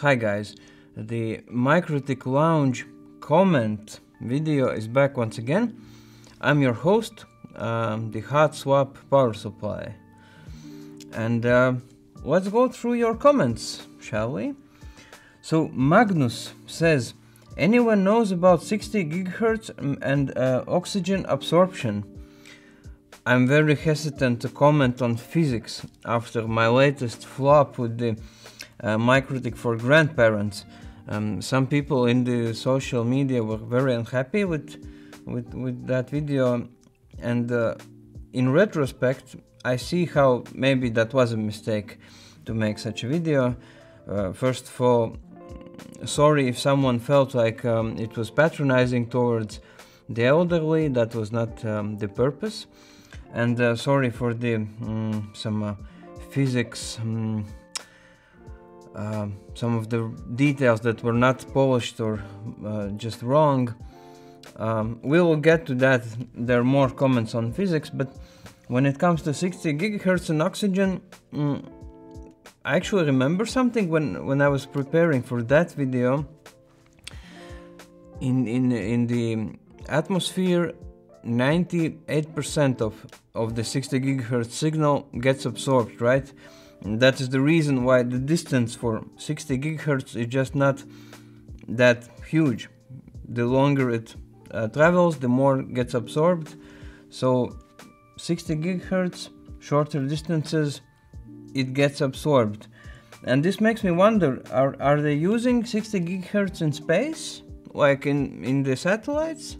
Hi guys, the MikroTik Lounge comment video is back once again. I'm your host, the Hot Swap Power Supply. And let's go through your comments, shall we? So Magnus says, anyone knows about 60 GHz and oxygen absorption? I'm very hesitant to comment on physics after my latest flop with the MikroTik for grandparents. Some people in the social media were very unhappy with that video, and in retrospect I see how maybe that was a mistake to make such a video. First of all, sorry if someone felt like it was patronizing towards the elderly. That was not the purpose. And sorry for the some physics, some of the details that were not polished or just wrong. We will get to that. There are more comments on physics, but when it comes to 60 GHz and oxygen, I actually remember something when I was preparing for that video. In the atmosphere, 98% of the 60 GHz signal gets absorbed, right? And that is the reason why the distance for 60 GHz is just not that huge. The longer it travels, the more gets absorbed. So 60 GHz, shorter distances, it gets absorbed. And this makes me wonder, are they using 60 GHz in space, like in the satellites?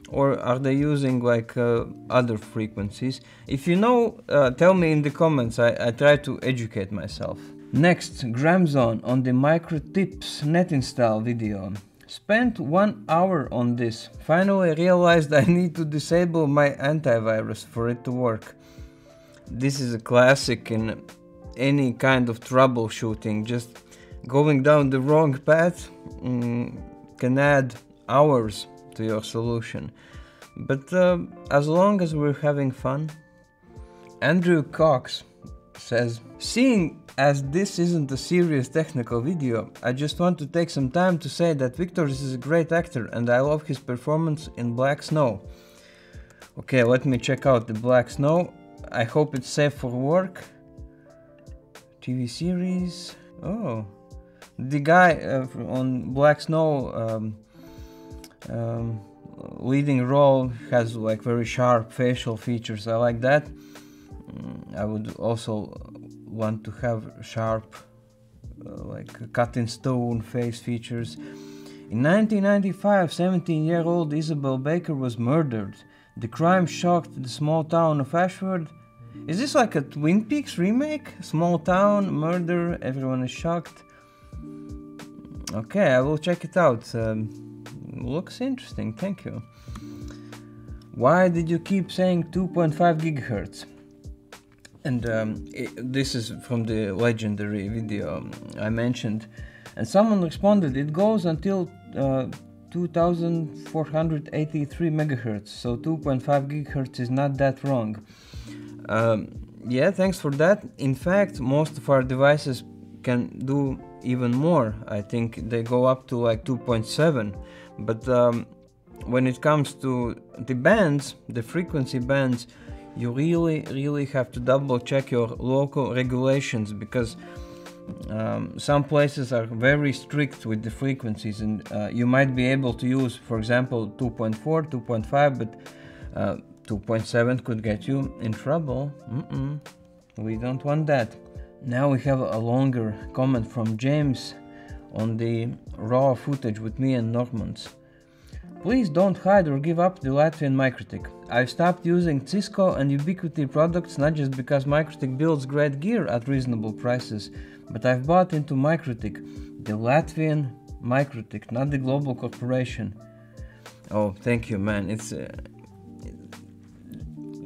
Or are they using like other frequencies? If you know, tell me in the comments. I try to educate myself. Next, Gramzone on the MikroTips net install video. Spent 1 hour on this. Finally realized I need to disable my antivirus for it to work. This is a classic in any kind of troubleshooting. Just going down the wrong path can add hours to your solution. But as long as we're having fun. Andrew Cox says, seeing as this isn't a serious technical video, I just want to take some time to say that Victor is a great actor and I love his performance in Black Snow. Okay, let me check out the Black Snow. I hope it's safe for work. TV series. Oh, the guy on Black Snow leading role has like very sharp facial features. I like that. I would also want to have sharp like cut in stone face features. In 1995, 17-year-old Isabel Baker was murdered. The crime shocked the small town of Ashford. Is this like a Twin Peaks remake? Small town, murder, everyone is shocked. Okay, I will check it out. Looks interesting, thank you. Why did you keep saying 2.5 gigahertz? And this is from the legendary video I mentioned. And someone responded, it goes until 2483 megahertz, so 2.5 gigahertz is not that wrong. Yeah, thanks for that. In fact, most of our devices can do even more. I think they go up to like 2.7. But when it comes to the bands, the frequency bands, you really have to double check your local regulations, because some places are very strict with the frequencies, and you might be able to use, for example, 2.4, 2.5, but 2.7 could get you in trouble. We don't want that. Now we have a longer comment from James on the raw footage with me and Normans. Please don't hide or give up the Latvian MikroTik. I've stopped using Cisco and Ubiquiti products not just because MikroTik builds great gear at reasonable prices, but I've bought into MikroTik, the Latvian MikroTik, not the global corporation. Oh, thank you, man. It's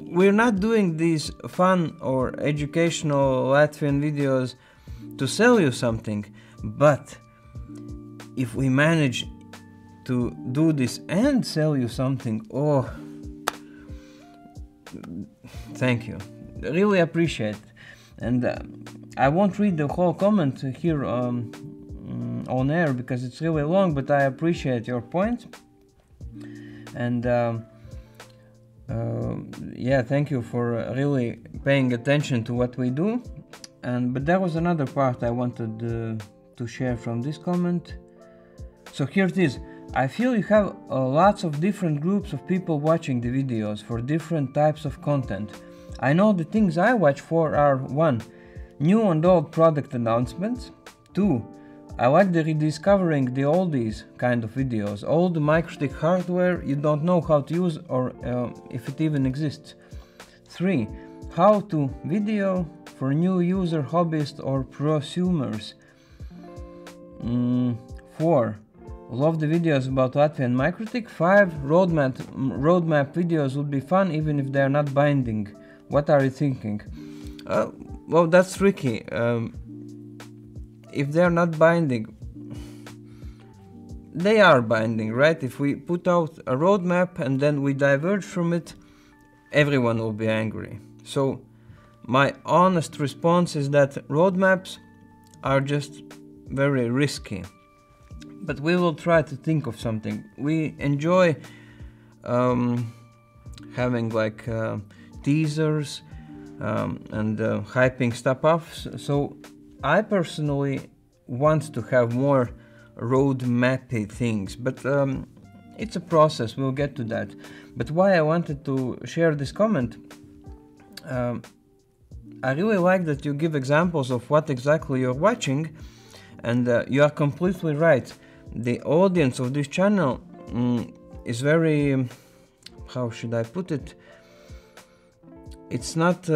we're not doing these fun or educational Latvian videos to sell you something, but if we manage to do this and sell you something, oh, thank you, really appreciate it. And I won't read the whole comment here on air because it's really long, but I appreciate your point. And yeah, thank you for really paying attention to what we do. But there was another part I wanted to share from this comment. So here it is. I feel you have lots of different groups of people watching the videos for different types of content. I know the things I watch for are 1. New and old product announcements. 2. I like the rediscovering the oldies kind of videos, all the MikroTik hardware you don't know how to use or if it even exists. 3. How to video for new user hobbyists or prosumers. 4. Love the videos about Latvian MikroTik. 5. Roadmap videos would be fun even if they are not binding. What are you thinking? Well, that's tricky. If they are not binding, they are binding, right? If we put out a roadmap and then we diverge from it, everyone will be angry. So my honest response is that roadmaps are just very risky. But we will try to think of something. We enjoy having like teasers and hyping stuff up. So I personally want to have more roadmappy things, but it's a process, we'll get to that. But why I wanted to share this comment, I really like that you give examples of what exactly you're watching, and you are completely right. The audience of this channel is very, how should I put it, it's not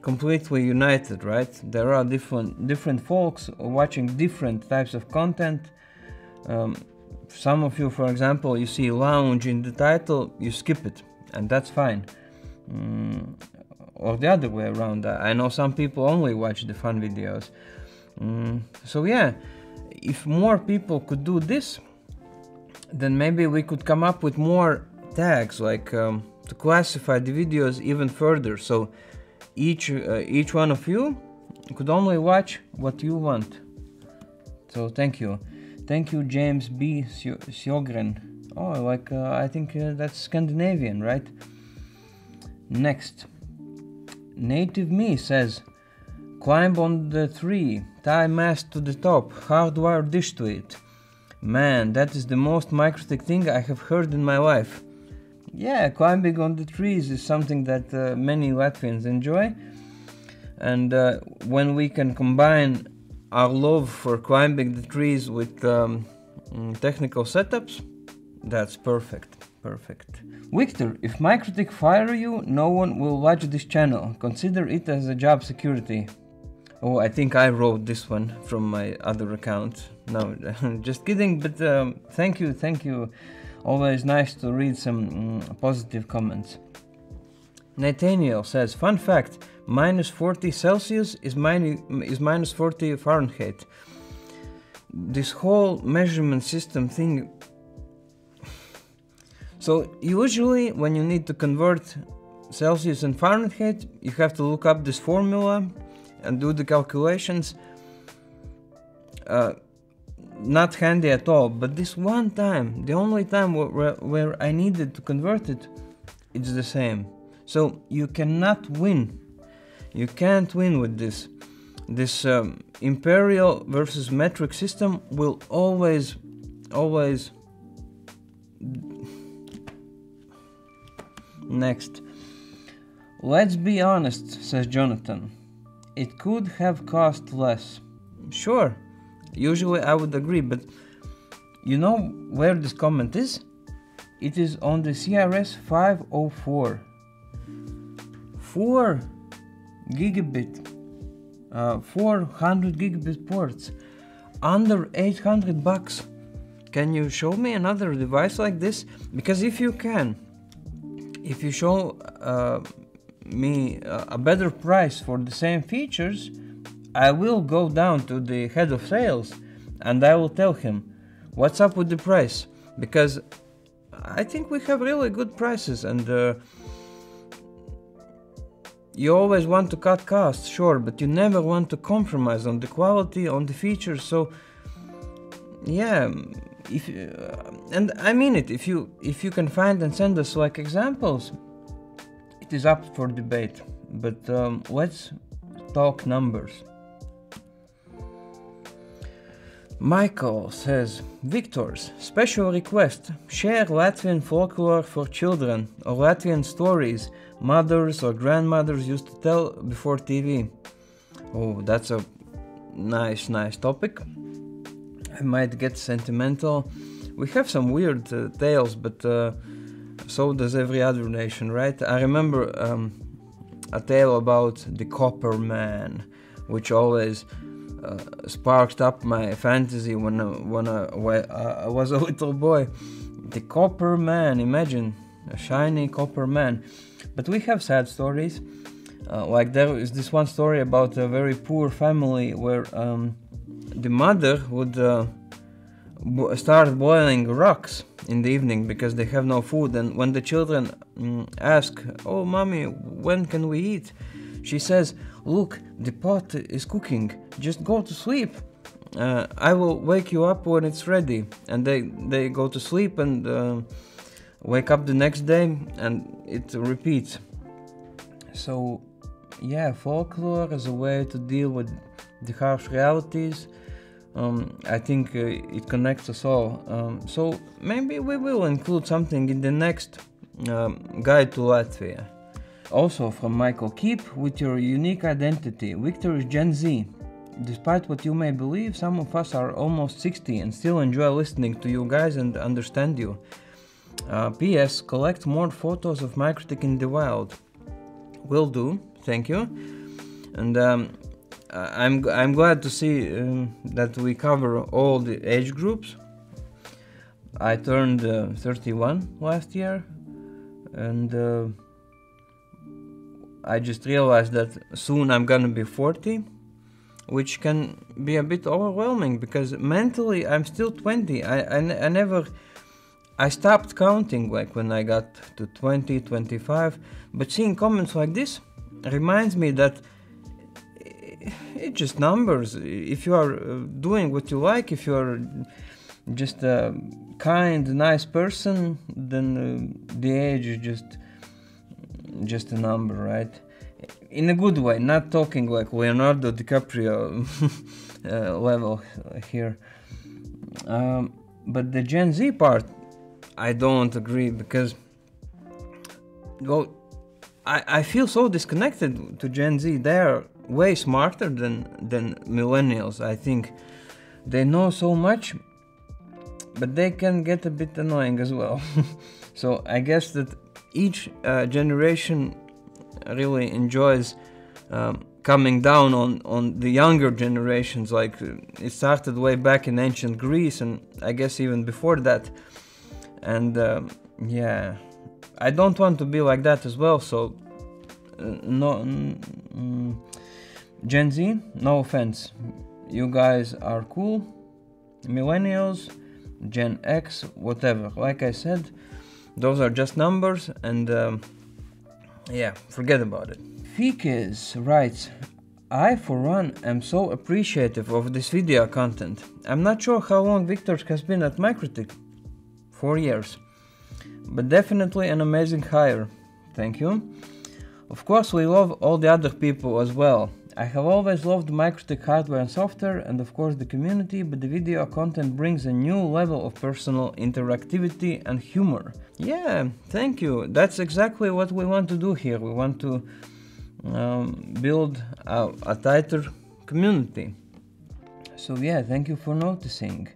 completely united, right? There are different folks watching different types of content. Some of you, for example, you see lounge in the title, you skip it, and that's fine. Or the other way around. I know some people only watch the fun videos. So yeah, if more people could do this, then maybe we could come up with more tags, like to classify the videos even further. So each one of you could only watch what you want. So thank you James B. Sjogren. Oh, like I think that's Scandinavian, right? Next, Native Me says, climb on the tree, tie mast to the top, hardwire dish to it. Man, that is the most MikroTik thing I have heard in my life. Yeah, climbing on the trees is something that many Latvians enjoy, and when we can combine our love for climbing the trees with technical setups, that's perfect. Victor, if MikroTik fire you, no one will watch this channel. Consider it as a job security. Oh, I think I wrote this one from my other account. No, just kidding, but thank you. Always nice to read some positive comments. Nathaniel says, fun fact, minus 40 Celsius is minus 40 Fahrenheit. This whole measurement system thing. So usually when you need to convert Celsius and Fahrenheit, you have to look up this formula and do the calculations. Not handy at all, but this one time, the only time where I needed to convert it, it's the same. So you cannot win. You can't win with this. This imperial versus metric system will always. Next. Let's be honest, says Jonathan. It could have cost less. Sure. Usually I would agree, but you know where this comment is? It is on the CRS 504. 4 gigabit, 400 gigabit ports, under $800. Can you show me another device like this? Because if you can, if you show me a better price for the same features, I will go down to the head of sales and I will tell him what's up with the price, because I think we have really good prices, and you always want to cut costs, sure, but you never want to compromise on the quality, on the features. So yeah, if and I mean it, if you can find and send us like examples, it is up for debate. But let's talk numbers. Michael says, Victor's special request: share Latvian folklore for children or Latvian stories mothers or grandmothers used to tell before TV. Oh, that's a nice topic. I might get sentimental. We have some weird tales, but so does every other nation, right? I remember a tale about the Copper Man, which always sparked up my fantasy when I was a little boy. The Copper Man, imagine a shiny copper man. But we have sad stories. Like there is this one story about a very poor family where the mother would start boiling rocks in the evening because they have no food, and when the children ask, "Oh, mommy, when can we eat?" she says, "Look, the pot is cooking, just go to sleep. I will wake you up when it's ready." And they go to sleep and wake up the next day and it repeats. So yeah, folklore is a way to deal with the harsh realities. I think it connects us all. So maybe we will include something in the next guide to Latvia. Also from Michael, keep with your unique identity. Victor is Gen Z. Despite what you may believe, some of us are almost 60 and still enjoy listening to you guys and understand you. P.S. Collect more photos of MikroTik in the wild. Will do, thank you. And I'm glad to see that we cover all the age groups. I turned 31 last year, and I just realized that soon I'm gonna be 40, which can be a bit overwhelming because mentally I'm still 20. I stopped counting like when I got to 20, 25, but seeing comments like this reminds me that it's just numbers. If you are doing what you like, if you are just a kind, nice person, then the age is just a number, right? In a good way, not talking like Leonardo DiCaprio level here. But the Gen Z part, I don't agree because, well, I feel so disconnected to Gen Z. They are way smarter than millennials. I think they know so much, but they can get a bit annoying as well. So I guess that each generation really enjoys coming down on the younger generations. Like it started way back in ancient Greece, and I guess even before that. And yeah, I don't want to be like that as well. So Gen Z, no offense, you guys are cool. Millennials, Gen X, whatever. Like I said, those are just numbers, and yeah, forget about it. Fikes writes, I for one am so appreciative of this video content. I'm not sure how long Victor has been at MikroTik. 4 years. But definitely an amazing hire. Thank you. Of course we love all the other people as well. I have always loved MikroTik hardware and software and of course the community, but the video content brings a new level of personal interactivity and humor. Yeah, thank you. That's exactly what we want to do here. We want to build a tighter community. So yeah, thank you for noticing.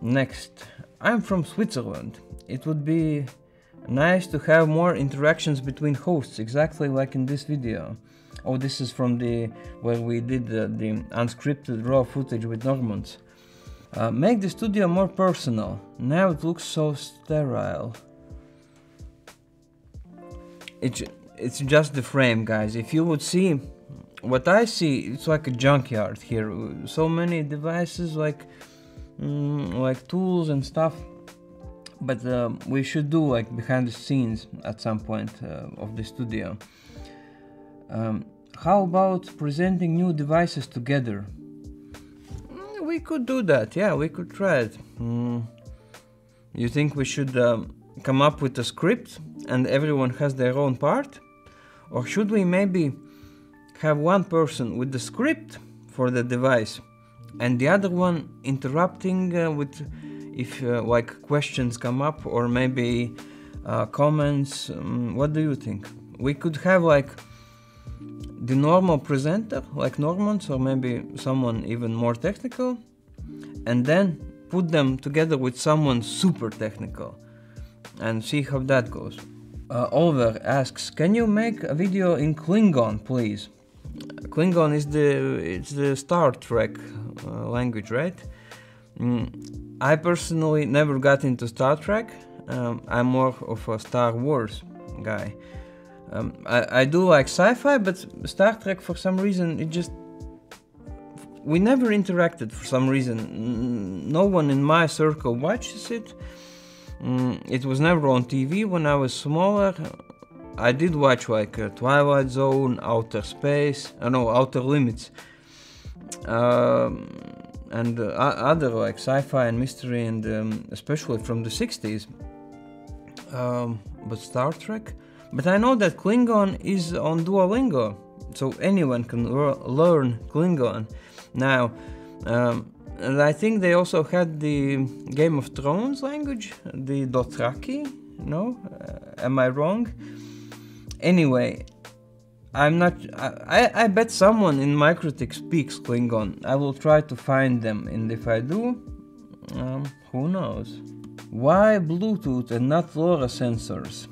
Next, I'm from Switzerland. It would be nice to have more interactions between hosts, exactly like in this video. Oh, this is from where we did the unscripted raw footage with Normans. Make the studio more personal. Now it looks so sterile. It's just the frame, guys. If you would see what I see, it's like a junkyard here. So many devices, like tools and stuff. But we should do like behind the scenes at some point of the studio. How about presenting new devices together? we could do that. Yeah, we could try it. You think we should come up with a script and everyone has their own part? Or should we maybe have one person with the script for the device and the other one interrupting with if like questions come up, or maybe comments? What do you think? We could have like the normal presenter, like Normans, or maybe someone even more technical, and then put them together with someone super technical and see how that goes. Oliver asks, can you make a video in Klingon, please? Klingon is the Star Trek language, right? I personally never got into Star Trek. I'm more of a Star Wars guy. I do like sci-fi, but Star Trek, for some reason, we never interacted for some reason. No one in my circle watches it. It was never on TV when I was smaller. I did watch like Twilight Zone, Outer Limits, and other like sci-fi and mystery, and especially from the 60s. But Star Trek? But I know that Klingon is on Duolingo, so anyone can learn Klingon now. And I think they also had the Game of Thrones language, the Dothraki, no? Am I wrong? Anyway, I bet someone in MikroTik speaks Klingon. I will try to find them, and if I do, who knows? Why Bluetooth and not LoRa sensors?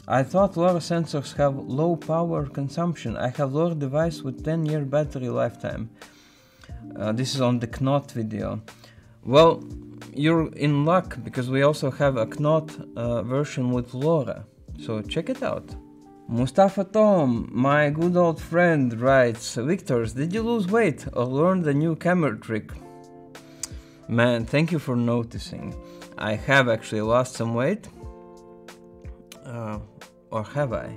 I thought LoRa sensors have low power consumption. I have LoRa device with 10-year battery lifetime. This is on the Knot video. Well, you're in luck, because we also have a Knot version with LoRa, so check it out. Mustafa Tom, my good old friend, writes, Victors, did you lose weight or learn the new camera trick? Man, thank you for noticing. I have actually lost some weight. Or have I?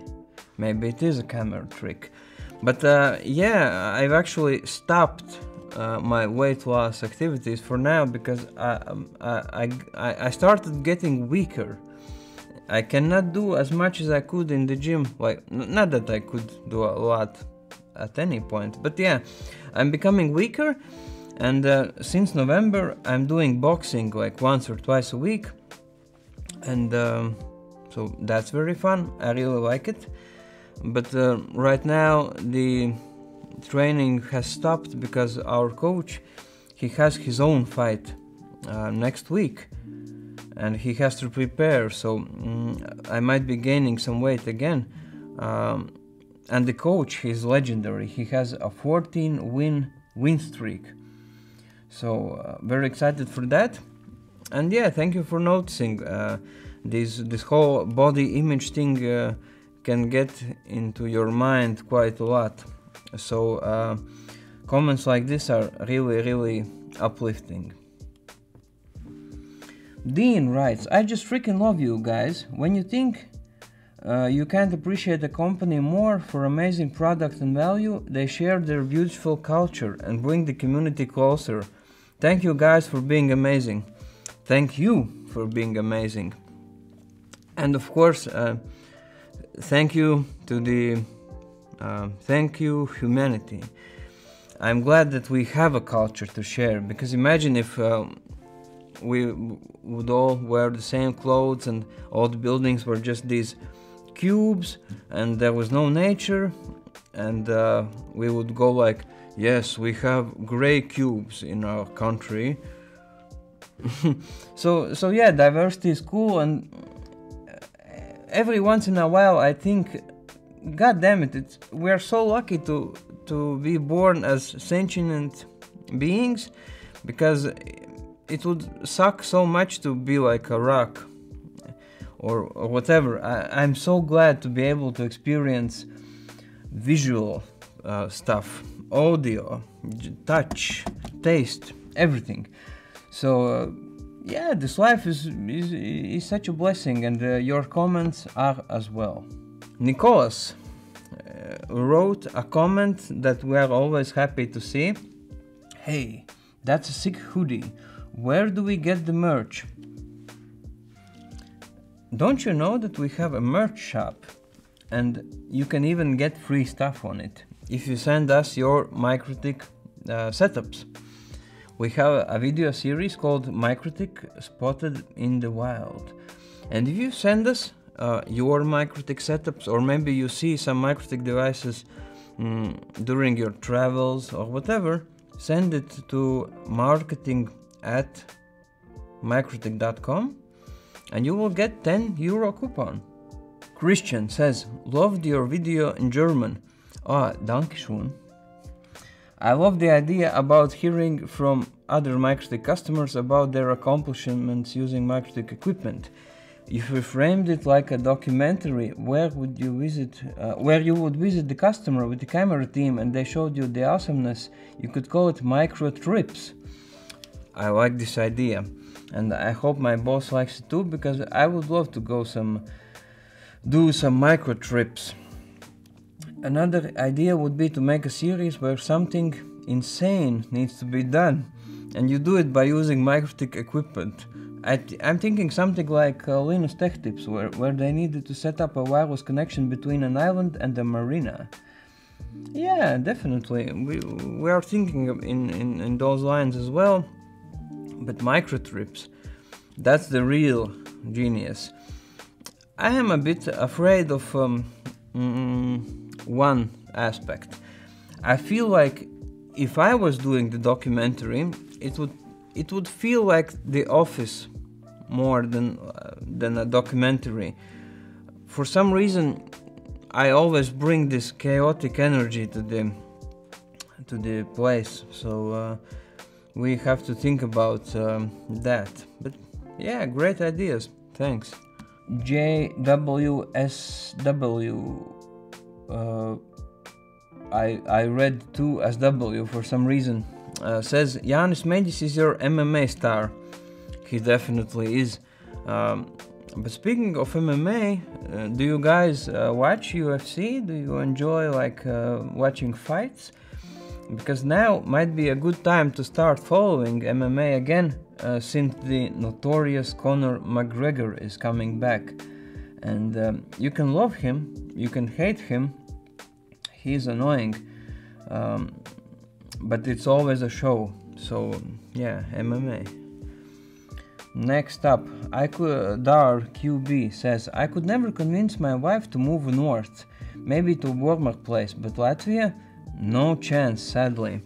Maybe it is a camera trick. But yeah, I've actually stopped my weight loss activities for now, because I started getting weaker. I cannot do as much as I could in the gym. Like, not that I could do a lot at any point, but yeah, I'm becoming weaker. And since November, I'm doing boxing like once or twice a week, and so that's very fun. I really like it. But right now the training has stopped because our coach, he has his own fight next week, and he has to prepare. So I might be gaining some weight again. And the coach, he's legendary. He has a 14 win streak. So very excited for that. And yeah, thank you for noticing. This whole body image thing can get into your mind quite a lot. So comments like this are really uplifting. Dean writes, I just freaking love you guys. When you think you can't appreciate a company more for amazing product and value, they share their beautiful culture and bring the community closer. Thank you guys for being amazing. Thank you for being amazing. And of course, thank you to the thank you humanity. I'm glad that we have a culture to share, because imagine if we would all wear the same clothes and all the buildings were just these cubes and there was no nature, and we would go like, yes, we have gray cubes in our country. so yeah, diversity is cool, and every once in a while I think, god damn it, we are so lucky to be born as sentient beings, because it would suck so much to be like a rock or whatever. I'm so glad to be able to experience visual stuff, audio, touch, taste, everything. So yeah, this life is such a blessing, and your comments are as well. Nicholas wrote a comment that we are always happy to see. Hey, That's a sick hoodie. Where do we get the merch? Don't you know that we have a merch shop? And you can even get free stuff on it if you send us your MikroTik setups. We have a video series called MikroTik Spotted in the Wild. And if you send us your MikroTik setups, or maybe you see some MikroTik devices during your travels or whatever, send it to marketing@mikrotik.com and you will get €10 coupon. Christian says, loved your video in German. Ah, dankeschön. I love the idea about hearing from other MikroTik customers about their accomplishments using MikroTik equipment. If we framed it like a documentary, where you would visit the customer with the camera team and they showed you the awesomeness, you could call it micro trips. I like this idea, and I hope my boss likes it too, because I would love to do some micro trips. Another idea would be to make a series where something insane needs to be done, and you do it by using MikroTik equipment. I'm thinking something like Linus Tech Tips, where they needed to set up a wireless connection between an island and a marina. Yeah, definitely. We are thinking in those lines as well. But micro trips, that's the real genius. I am a bit afraid of one aspect. I feel like if I was doing the documentary, it would feel like The Office more than a documentary. For some reason, I always bring this chaotic energy to the place. So we have to think about that. But yeah, great ideas. Thanks. JWSW. I read 2SW for some reason. Says Jānis Meģis is your MMA star. He definitely is. But speaking of MMA, do you guys watch UFC? Do you enjoy watching fights? Because now might be a good time to start following MMA again, since the notorious Conor McGregor is coming back. And you can love him, you can hate him. He's annoying. But it's always a show. So yeah, MMA. Next up, Dar QB says, I could never convince my wife to move north, maybe to a warmer place, but Latvia? No chance, sadly.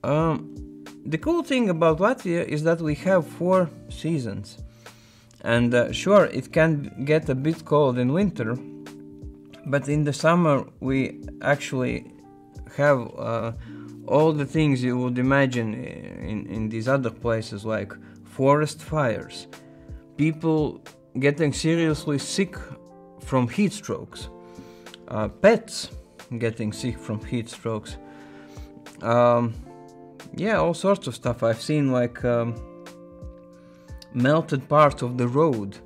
The cool thing about Latvia is that we have 4 seasons. And sure, it can get a bit cold in winter, but in the summer we actually have all the things you would imagine in these other places, like forest fires, people getting seriously sick from heat strokes, pets getting sick from heat strokes, yeah, all sorts of stuff. I've seen melted parts of the road.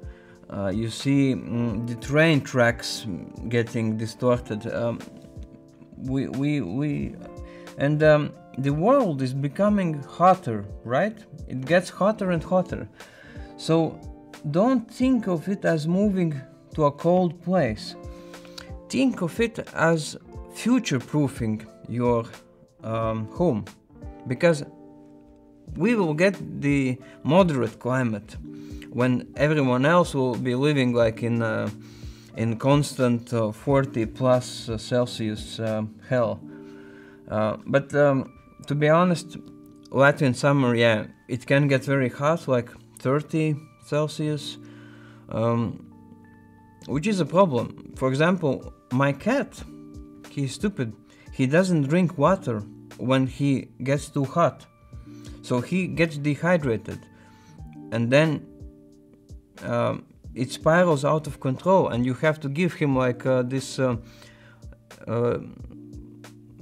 You see the train tracks getting distorted. The world is becoming hotter, right? It gets hotter and hotter. So don't think of it as moving to a cold place. Think of it as future-proofing your home, because we will get the moderate climate when everyone else will be living like in constant 40 plus Celsius hell. But to be honest, Latvian summer, yeah, it can get very hot, like 30 Celsius, which is a problem. For example, my cat, he's stupid. He doesn't drink water when he gets too hot. So he gets dehydrated, and then it spirals out of control, and you have to give him like this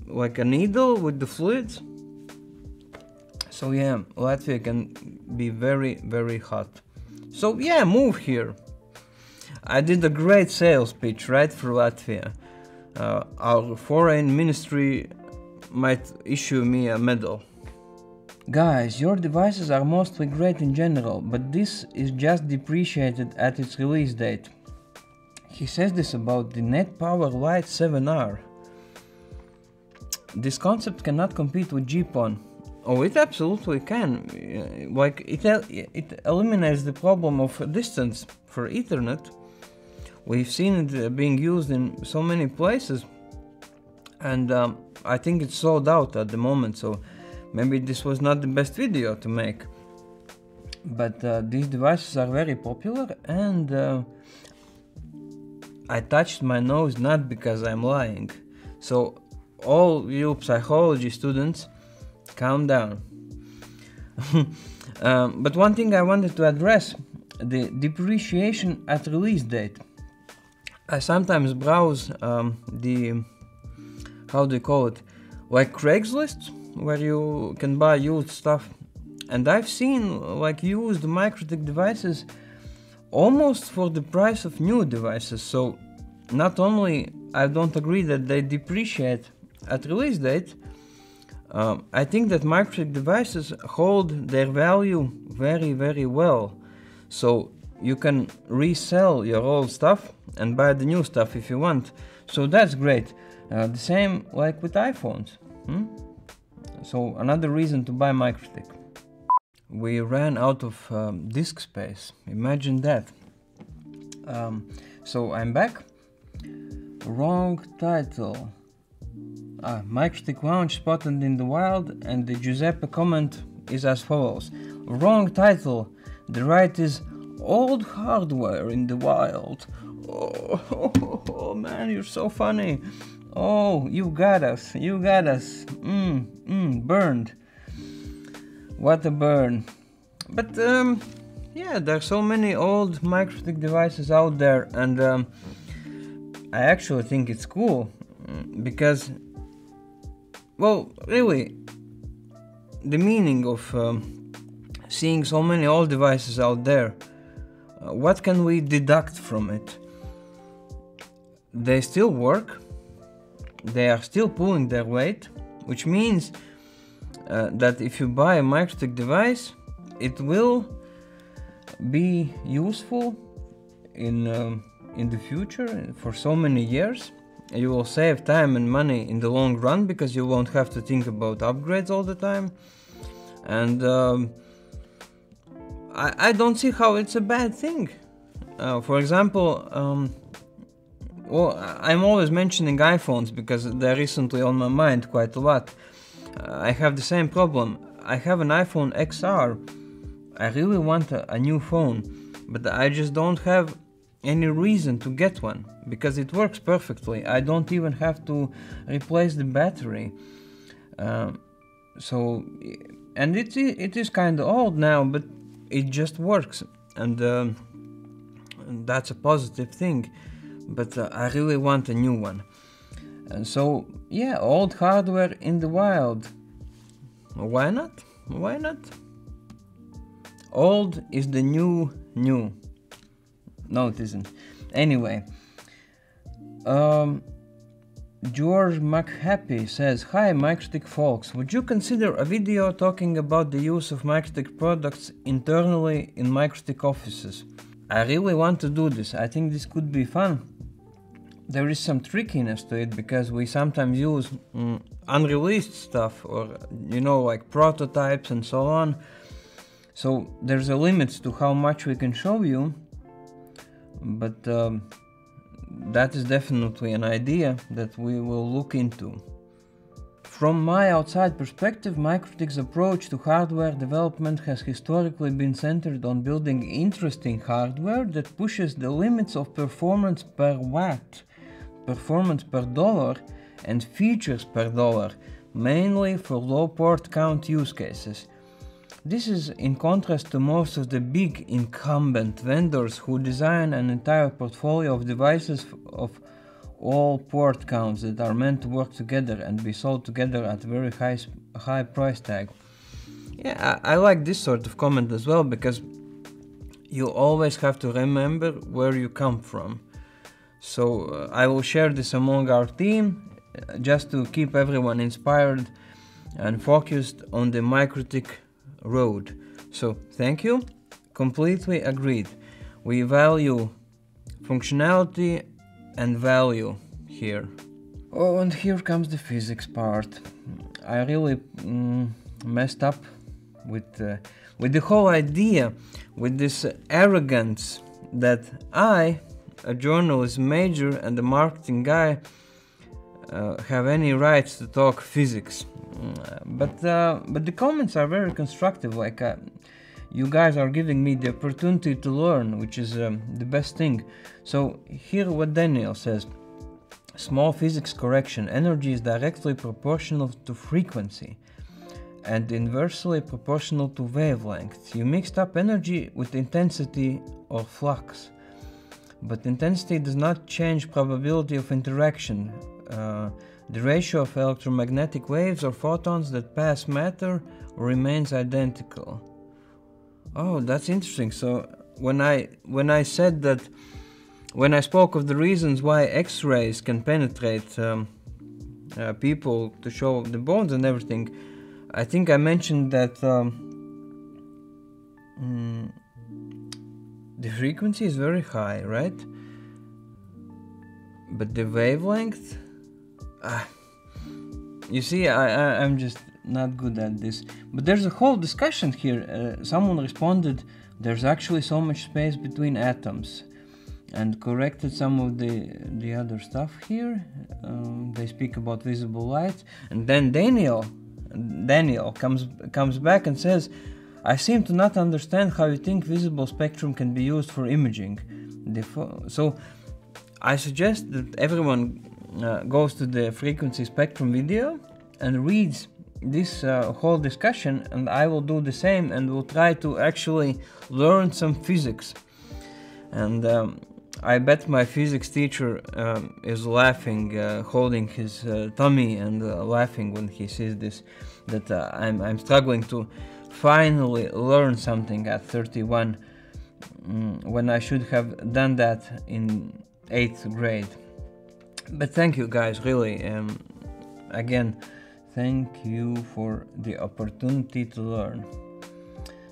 like a needle with the fluids. So yeah, Latvia can be very, very hot. So yeah, move here. I did a great sales pitch, right, for Latvia. Our foreign ministry might issue me a medal. Guys, your devices are mostly great in general, but this is just depreciated at its release date. He says this about the Net Power Lite 7R. This concept cannot compete with GPON. Oh, it absolutely can. Like, it eliminates the problem of distance for Ethernet. We've seen it being used in so many places, and I think it's sold out at the moment, so maybe this was not the best video to make. But these devices are very popular, and I touched my nose not because I'm lying. So all you psychology students, calm down. But one thing I wanted to address, the depreciation at release date. I sometimes browse the, how do you call it, like Craigslist, where you can buy used stuff, and I've seen like used MikroTik devices almost for the price of new devices. So not only I don't agree that they depreciate at release date, I think that MikroTik devices hold their value very, very well. So you can resell your old stuff and buy the new stuff if you want. So that's great. The same like with iPhones. So another reason to buy MikroTik. We ran out of disk space. Imagine that. So I'm back. Wrong title. MikroTik launch spotted in the wild, and the Giuseppe comment is as follows. Wrong title. The right is old hardware in the wild. Oh, man, you're so funny. Oh, you got us. You got us. Burned. What a burn. But yeah, there's so many old MikroTik devices out there, and I actually think it's cool because, well, really, the meaning of seeing so many old devices out there, what can we deduct from it? They still work, they are still pulling their weight, which means that if you buy a MikroTik device, it will be useful in the future for so many years. You will save time and money in the long run because you won't have to think about upgrades all the time. And I don't see how it's a bad thing. For example, well, I'm always mentioning iPhones because they're recently on my mind quite a lot. I have the same problem. I have an iPhone XR. I really want a new phone, but I just don't have any reason to get one because it works perfectly. I don't even have to replace the battery. So, and it is kind of old now, but it just works, and that's a positive thing. But I really want a new one. And so, yeah, old hardware in the wild. Why not? Why not? Old is the new. No, it isn't. Anyway, George McHappy says, "Hi MikroTik folks, would you consider a video talking about the use of MikroTik products internally in MikroTik offices? I really want to do this. I think this could be fun. There is some trickiness to it because we sometimes use unreleased stuff, or like prototypes and so on. So there's a limit to how much we can show you, but that is definitely an idea that we will look into. From my outside perspective, MikroTik's approach to hardware development has historically been centered on building interesting hardware that pushes the limits of performance per watt, performance per dollar, and features per dollar, mainly for low port count use cases. This is in contrast to most of the big incumbent vendors who design an entire portfolio of devices of all port counts that are meant to work together and be sold together at a very high price tag." Yeah, I like this sort of comment as well, because you always have to remember where you come from. So I will share this among our team just to keep everyone inspired. and focused on the MikroTik road. So thank you, completely agreed. We value functionality and value here. Oh, and here comes the physics part. I really messed up with the whole idea, with this arrogance that I, a journalism major and a marketing guy, have any rights to talk physics. But the comments are very constructive. Like you guys are giving me the opportunity to learn, which is the best thing. So here what Daniel says. Small physics correction. Energy is directly proportional to frequency and inversely proportional to wavelength. You mixed up energy with intensity or flux. But intensity does not change probability of interaction. The ratio of electromagnetic waves or photons that pass matter remains identical. Oh, that's interesting. So when I said that, when I spoke of the reasons why X-rays can penetrate people to show the bones and everything, I think I mentioned that the frequency is very high, right? But the wavelength, you see, I'm just not good at this. But there's a whole discussion here. Someone responded, there's actually so much space between atoms, and corrected some of the other stuff here. They speak about visible light, and then Daniel comes back and says, I seem to not understand how you think visible spectrum can be used for imaging. So I suggest that everyone goes to the frequency spectrum video and reads this whole discussion, and I will do the same, and we'll try to actually learn some physics. And I bet my physics teacher is laughing, holding his tummy and laughing when he sees this, that I'm struggling to finally learn something at 31 when I should have done that in 8th grade. But thank you guys, really. Again, thank you for the opportunity to learn.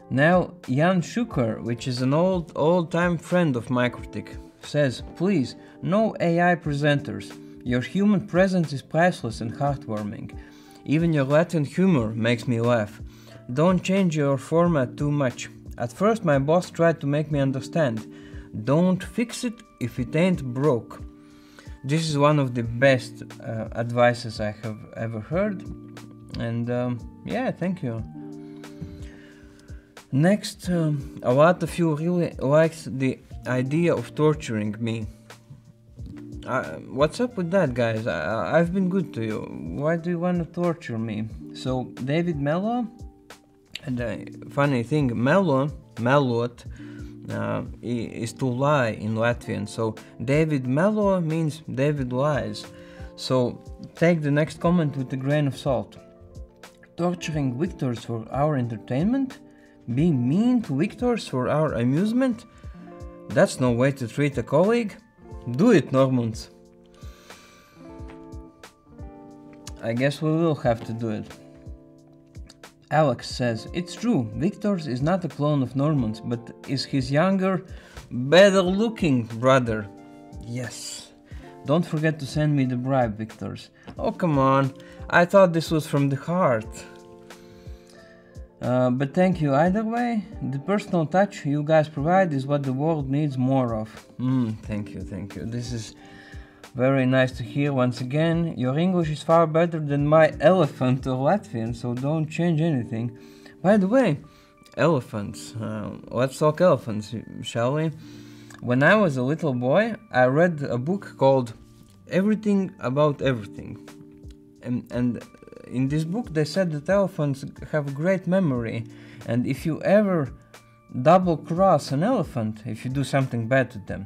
Now, Jan Schuker, which is an old-time friend of MikroTik, says, please, no AI presenters. Your human presence is priceless and heartwarming. Even your Latin humor makes me laugh. Don't change your format too much. At first my boss tried to make me understand. Don't fix it if it ain't broke. This is one of the best advices I have ever heard. And yeah, thank you. Next, a lot of you really liked the idea of torturing me. What's up with that, guys? I've been good to you. Why do you want to torture me? So, David Mello, and funny thing, Melot, is to lie in Latvian. So, David Mello means David lies. So, take the next comment with a grain of salt. Torturing victors for our entertainment? Being mean to victors for our amusement? That's no way to treat a colleague. Do it, Normans. I guess we will have to do it. Alex says, it's true, Victor's is not a clone of Normans, but is his younger, better looking brother. Yes. Don't forget to send me the bribe, Victor's. Oh, come on. I thought this was from the heart. But thank you either way. The personal touch you guys provide is what the world needs more of. Thank you. This is very nice to hear once again. Your English is far better than my elephant or Latvian, so don't change anything. By the way, elephants. Let's talk elephants, shall we? When I was a little boy, I read a book called Everything About Everything. And in this book they said that elephants have a great memory, and if you ever double cross an elephant, if you do something bad to them,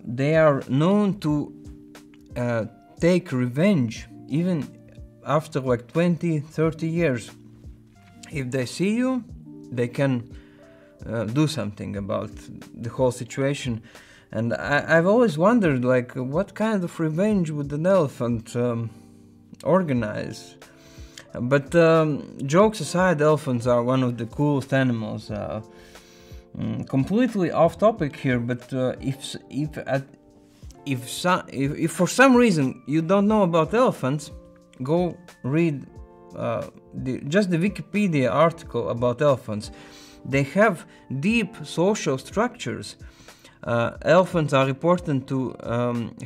they are known to take revenge even after like 20-30 years. If they see you, they can do something about the whole situation. And I've always wondered, like, what kind of revenge would an elephant organize? But jokes aside, elephants are one of the coolest animals. Completely off topic here, but if for some reason you don't know about elephants, go read just the Wikipedia article about elephants. They have deep social structures. Elephants are reported to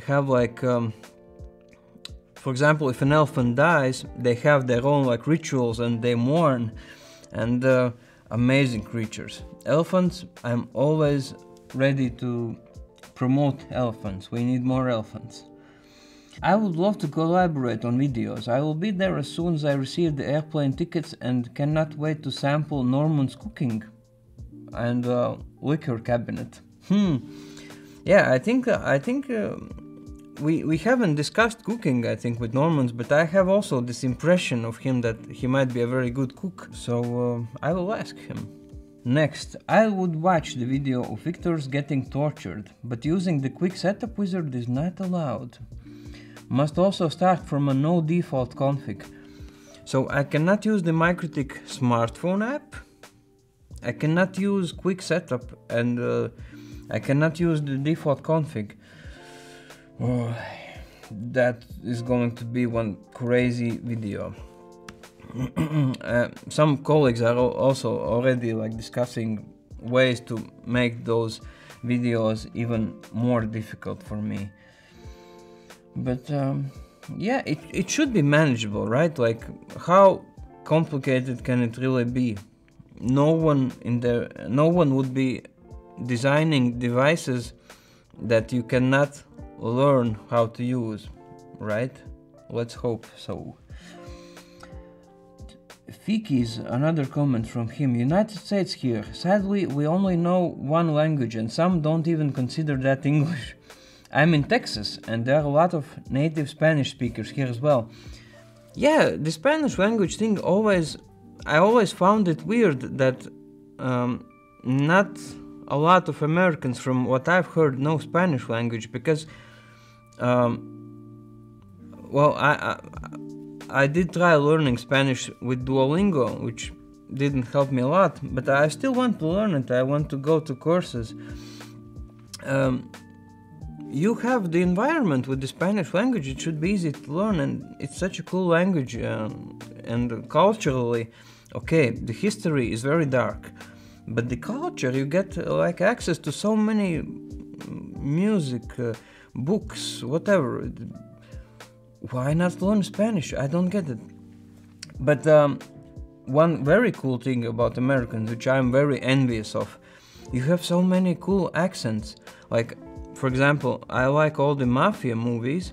have like, for example, if an elephant dies, they have their own like rituals and they mourn, and amazing creatures. Elephants, I'm always ready to promote elephants. We need more elephants. I would love to collaborate on videos. I will be there as soon as I receive the airplane tickets and cannot wait to sample Norman's cooking and liquor cabinet. Yeah, I think we haven't discussed cooking, I think, with Norman's, but I have also this impression of him that he might be a very good cook, so I will ask him. Next, I would watch the video of Victor's getting tortured, but using the quick setup wizard is not allowed. Must also start from a no default config. So I cannot use the MikroTik smartphone app, I cannot use quick setup, and I cannot use the default config. Oh, that is going to be one crazy video. Some colleagues are also already like discussing ways to make those videos even more difficult for me. But yeah, it should be manageable, right? Like, how complicated can it really be? No one would be designing devices that you cannot learn how to use, right? Let's hope so. Fiki's another comment from him. United States here. Sadly, we only know one language and some don't even consider that English. I'm in Texas and there are a lot of native Spanish speakers here as well. Yeah, the Spanish language thing I always found it weird that not a lot of Americans, from what I've heard, know Spanish language, because well, I did try learning Spanish with Duolingo, which didn't help me a lot, but I still want to learn it. I want to go to courses. You have the environment with the Spanish language, it should be easy to learn, and it's such a cool language, and culturally, okay, the history is very dark, but the culture, you get like access to so many music, books, whatever. Why not learn Spanish? I don't get it. But one very cool thing about Americans, which I'm very envious of, you have so many cool accents. Like, for example, I like all the mafia movies,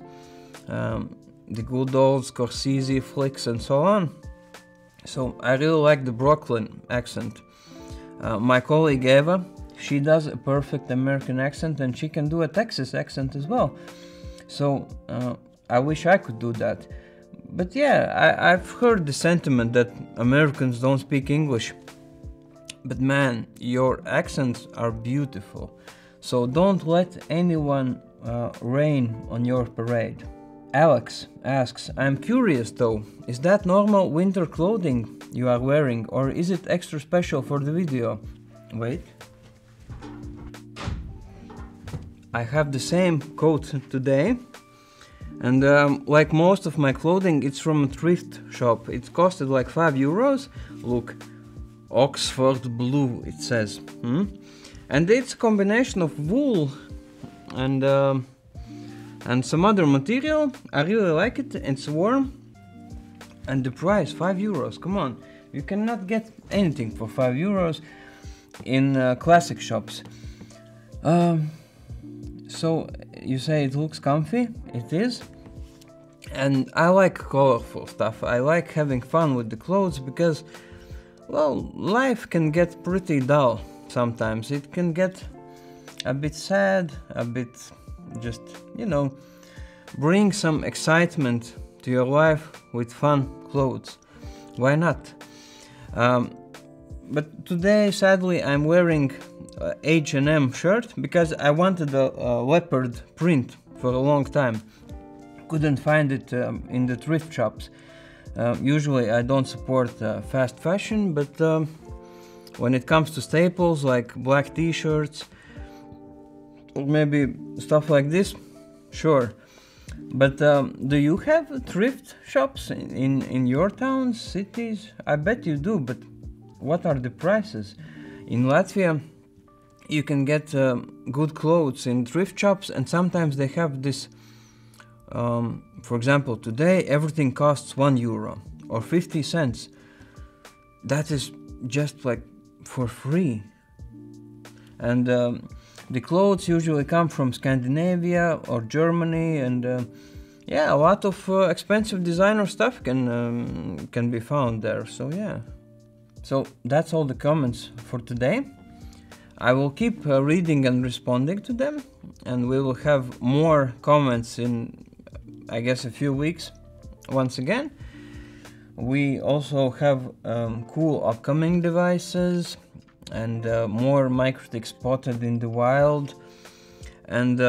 the good old Scorsese flicks and so on. So I really like the Brooklyn accent. My colleague Eva, she does a perfect American accent, and she can do a Texas accent as well. So I wish I could do that. But yeah, I've heard the sentiment that Americans don't speak English. But man, your accents are beautiful. So don't let anyone rain on your parade. Alex asks, I'm curious though, is that normal winter clothing you are wearing, or is it extra special for the video? Wait. I have the same coat today, and like most of my clothing, it's from a thrift shop. It costed like €5. Look, Oxford blue, it says. And it's a combination of wool and some other material. I really like it. It's warm, and the price €5. Come on, you cannot get anything for €5 in classic shops. So you say it looks comfy? It is. And I like colorful stuff. I like having fun with the clothes because, well, life can get pretty dull sometimes. It can get a bit sad, a bit just, you know, bring some excitement to your life with fun clothes. Why not? But today, sadly, I'm wearing H&M shirt because I wanted a leopard print for a long time. Couldn't find it in the thrift shops. Usually I don't support fast fashion, but when it comes to staples like black t-shirts, maybe stuff like this, sure. But do you have thrift shops in your towns, cities? I bet you do, but what are the prices? In Latvia, you can get good clothes in thrift shops, and sometimes they have this, for example, today everything costs €1 or 50 cents. That is just like for free. And the clothes usually come from Scandinavia or Germany, and yeah, a lot of expensive designer stuff can be found there. So yeah, so that's all the comments for today. I will keep reading and responding to them, and we will have more comments in, I guess, a few weeks. Once again, we also have cool upcoming devices and more MikroTik spotted in the wild. And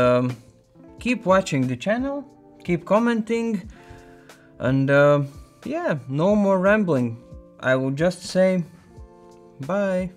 keep watching the channel, keep commenting, and yeah, no more rambling. I will just say bye.